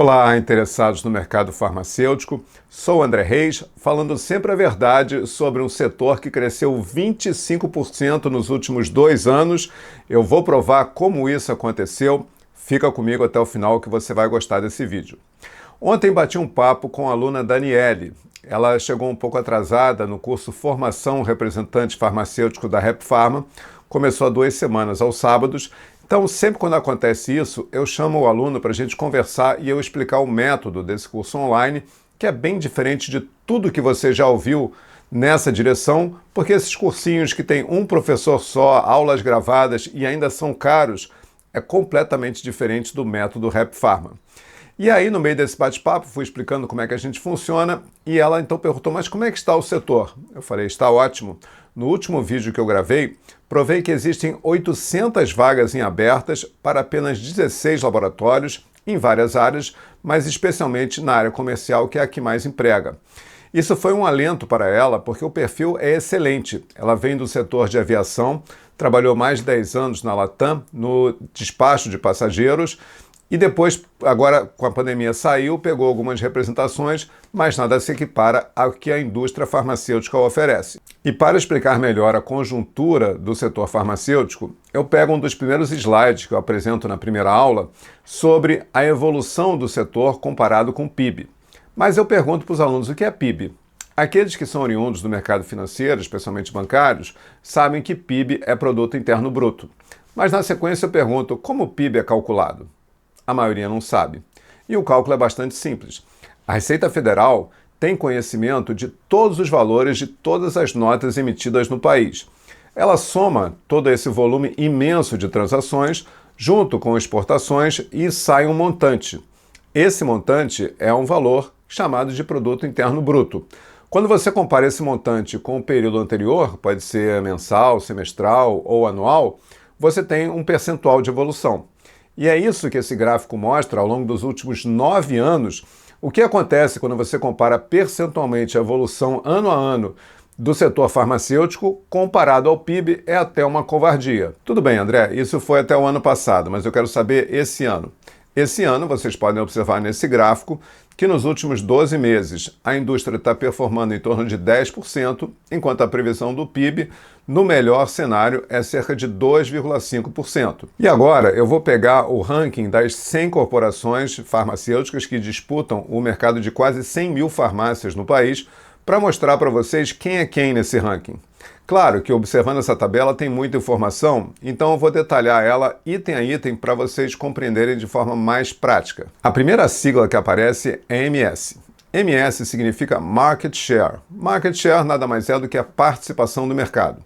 Olá, interessados no mercado farmacêutico. Sou André Reis, falando sempre a verdade sobre um setor que cresceu 25% nos últimos 2 anos. Eu vou provar como isso aconteceu. Fica comigo até o final que você vai gostar desse vídeo. Ontem bati um papo com a aluna Daniele. Ela chegou um pouco atrasada no curso Formação Representante Farmacêutico da Rep Pharma. Começou há 2 semanas, aos sábados. Então, sempre quando acontece isso, eu chamo o aluno para a gente conversar e eu explicar o método desse curso online, que é bem diferente de tudo que você já ouviu nessa direção, porque esses cursinhos que tem um professor só, aulas gravadas e ainda são caros, é completamente diferente do método Rep Pharma. E aí, no meio desse bate-papo, fui explicando como é que a gente funciona e ela então perguntou, mas como é que está o setor? Eu falei, está ótimo. No último vídeo que eu gravei, provei que existem 800 vagas em abertas para apenas 16 laboratórios em várias áreas, mas especialmente na área comercial, que é a que mais emprega. Isso foi um alento para ela, porque o perfil é excelente. Ela vem do setor de aviação, trabalhou mais de 10 anos na Latam, no despacho de passageiros, e depois, agora com a pandemia saiu, pegou algumas representações, mas nada se equipara ao que a indústria farmacêutica oferece. E para explicar melhor a conjuntura do setor farmacêutico, eu pego um dos primeiros slides que eu apresento na primeira aula sobre a evolução do setor comparado com o PIB. Mas eu pergunto para os alunos o que é PIB. Aqueles que são oriundos do mercado financeiro, especialmente bancários, sabem que PIB é Produto Interno Bruto. Mas na sequência eu pergunto como o PIB é calculado. A maioria não sabe. E o cálculo é bastante simples. A Receita Federal tem conhecimento de todos os valores de todas as notas emitidas no país. Ela soma todo esse volume imenso de transações junto com exportações e sai um montante. Esse montante é um valor chamado de Produto Interno Bruto. Quando você compara esse montante com o período anterior, pode ser mensal, semestral ou anual, você tem um percentual de evolução. E é isso que esse gráfico mostra ao longo dos últimos 9 anos. O que acontece quando você compara percentualmente a evolução ano a ano do setor farmacêutico comparado ao PIB é até uma covardia. Tudo bem, André, isso foi até o ano passado, mas eu quero saber esse ano. Esse ano, vocês podem observar nesse gráfico que nos últimos 12 meses a indústria está performando em torno de 10%, enquanto a previsão do PIB, no melhor cenário, é cerca de 2,5%. E agora eu vou pegar o ranking das 100 corporações farmacêuticas que disputam o mercado de quase 100 mil farmácias no país para mostrar para vocês quem é quem nesse ranking. Claro que observando essa tabela tem muita informação, então eu vou detalhar ela item a item para vocês compreenderem de forma mais prática. A primeira sigla que aparece é MS. MS significa Market Share. Market Share nada mais é do que a participação do mercado.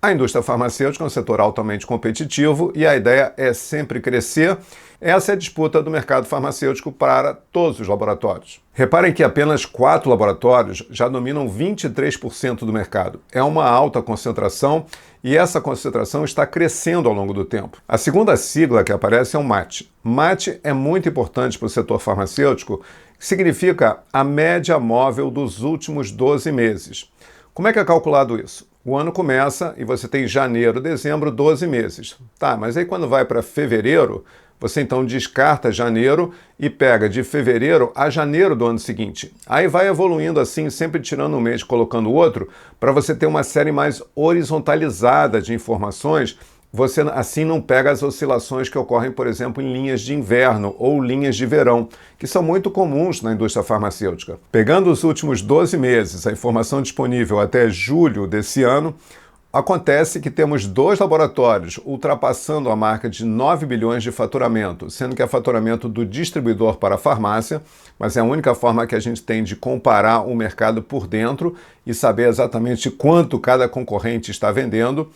A indústria farmacêutica é um setor altamente competitivo e a ideia é sempre crescer. Essa é a disputa do mercado farmacêutico para todos os laboratórios. Reparem que apenas 4 laboratórios já dominam 23% do mercado. É uma alta concentração e essa concentração está crescendo ao longo do tempo. A segunda sigla que aparece é o MAT. MAT é muito importante para o setor farmacêutico, que significa a média móvel dos últimos 12 meses. Como é que é calculado isso? O ano começa e você tem janeiro, dezembro, 12 meses. Tá, mas aí quando vai para fevereiro, você então descarta janeiro e pega de fevereiro a janeiro do ano seguinte. Aí vai evoluindo assim, sempre tirando um mês, colocando outro, para você ter uma série mais horizontalizada de informações. Você assim não pega as oscilações que ocorrem, por exemplo, em linhas de inverno ou linhas de verão, que são muito comuns na indústria farmacêutica. Pegando os últimos 12 meses, a informação disponível até julho desse ano, acontece que temos 2 laboratórios ultrapassando a marca de 9 bilhões de faturamento, sendo que é faturamento do distribuidor para a farmácia, mas é a única forma que a gente tem de comparar o mercado por dentro e saber exatamente quanto cada concorrente está vendendo.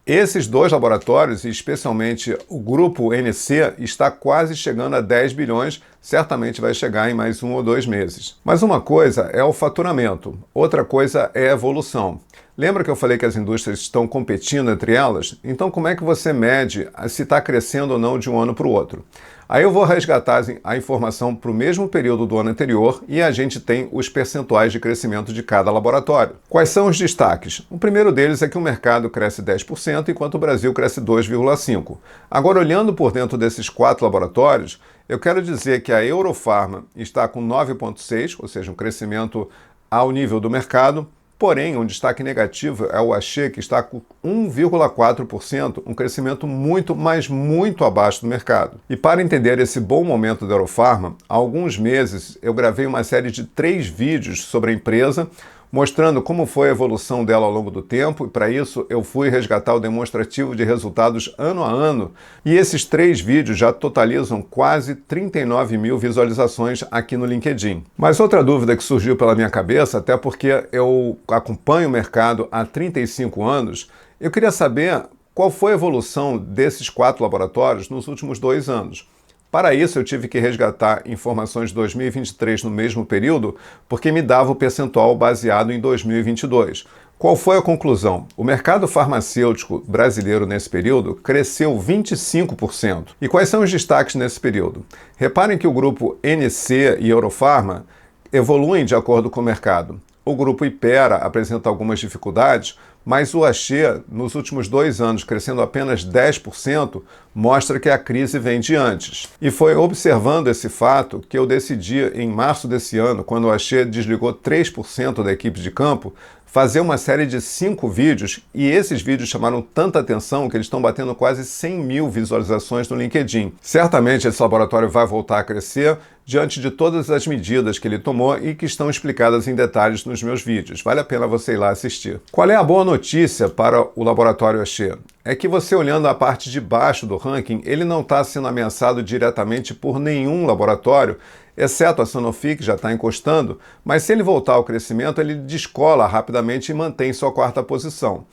Esses 2 laboratórios, e especialmente o grupo NC, está quase chegando a 10 bilhões, certamente vai chegar em mais 1 ou 2 meses. Mas uma coisa é o faturamento, outra coisa é a evolução. Lembra que eu falei que as indústrias estão competindo entre elas? Então como é que você mede se está crescendo ou não de um ano para o outro? Aí eu vou resgatar a informação para o mesmo período do ano anterior e a gente tem os percentuais de crescimento de cada laboratório. Quais são os destaques? O primeiro deles é que o mercado cresce 10%, enquanto o Brasil cresce 2,5%. Agora, olhando por dentro desses 4 laboratórios, Eu quero dizer que a Eurofarma está com 9,6%, ou seja, um crescimento ao nível do mercado, porém, um destaque negativo é o Axê, que está com 1,4%, um crescimento muito, mas muito abaixo do mercado. E para entender esse bom momento da Eurofarma, há alguns meses eu gravei uma série de 3 vídeos sobre a empresa, mostrando como foi a evolução dela ao longo do tempo, e para isso eu fui resgatar o demonstrativo de resultados ano a ano, e esses 3 vídeos já totalizam quase 39 mil visualizações aqui no LinkedIn. Mas outra dúvida que surgiu pela minha cabeça, até porque eu acompanho o mercado há 35 anos, eu queria saber qual foi a evolução desses 4 laboratórios nos últimos 2 anos. Para isso, eu tive que resgatar informações de 2023 no mesmo período, porque me dava o percentual baseado em 2022. Qual foi a conclusão? O mercado farmacêutico brasileiro nesse período cresceu 25%. E quais são os destaques nesse período? Reparem que o grupo NC e Eurofarma evoluem de acordo com o mercado. O grupo Hypera apresenta algumas dificuldades, mas o Axê, nos últimos 2 anos, crescendo apenas 10%, mostra que a crise vem de antes. E foi observando esse fato que eu decidi, em março desse ano, quando o Axê desligou 3% da equipe de campo, fazer uma série de 5 vídeos, e esses vídeos chamaram tanta atenção que eles estão batendo quase 100 mil visualizações no LinkedIn. Certamente esse laboratório vai voltar a crescer diante de todas as medidas que ele tomou e que estão explicadas em detalhes nos meus vídeos. Vale a pena você ir lá assistir. Qual é a boa notícia para o laboratório Axê? É que você olhando a parte de baixo do ranking, ele não está sendo ameaçado diretamente por nenhum laboratório, exceto a Sanofi, que já está encostando, mas se ele voltar ao crescimento, ele descola rapidamente e mantém sua 4ª posição.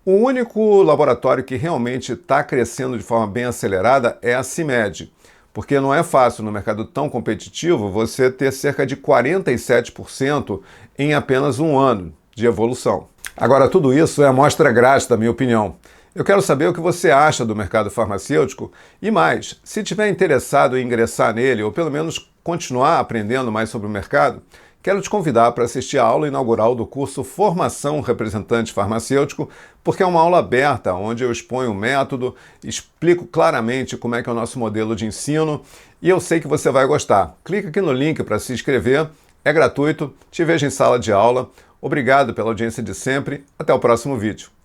O único laboratório que realmente está crescendo de forma bem acelerada é a CIMED, porque não é fácil no mercado tão competitivo você ter cerca de 47% em apenas um ano de evolução. Agora, tudo isso é amostra grátis, da minha opinião. Eu quero saber o que você acha do mercado farmacêutico e mais, se estiver interessado em ingressar nele ou pelo menos continuar aprendendo mais sobre o mercado, quero te convidar para assistir a aula inaugural do curso Formação Representante Farmacêutico, porque é uma aula aberta, onde eu exponho o método, explico claramente como é que é o nosso modelo de ensino e eu sei que você vai gostar. Clica aqui no link para se inscrever, é gratuito, te vejo em sala de aula. Obrigado pela audiência de sempre, até o próximo vídeo.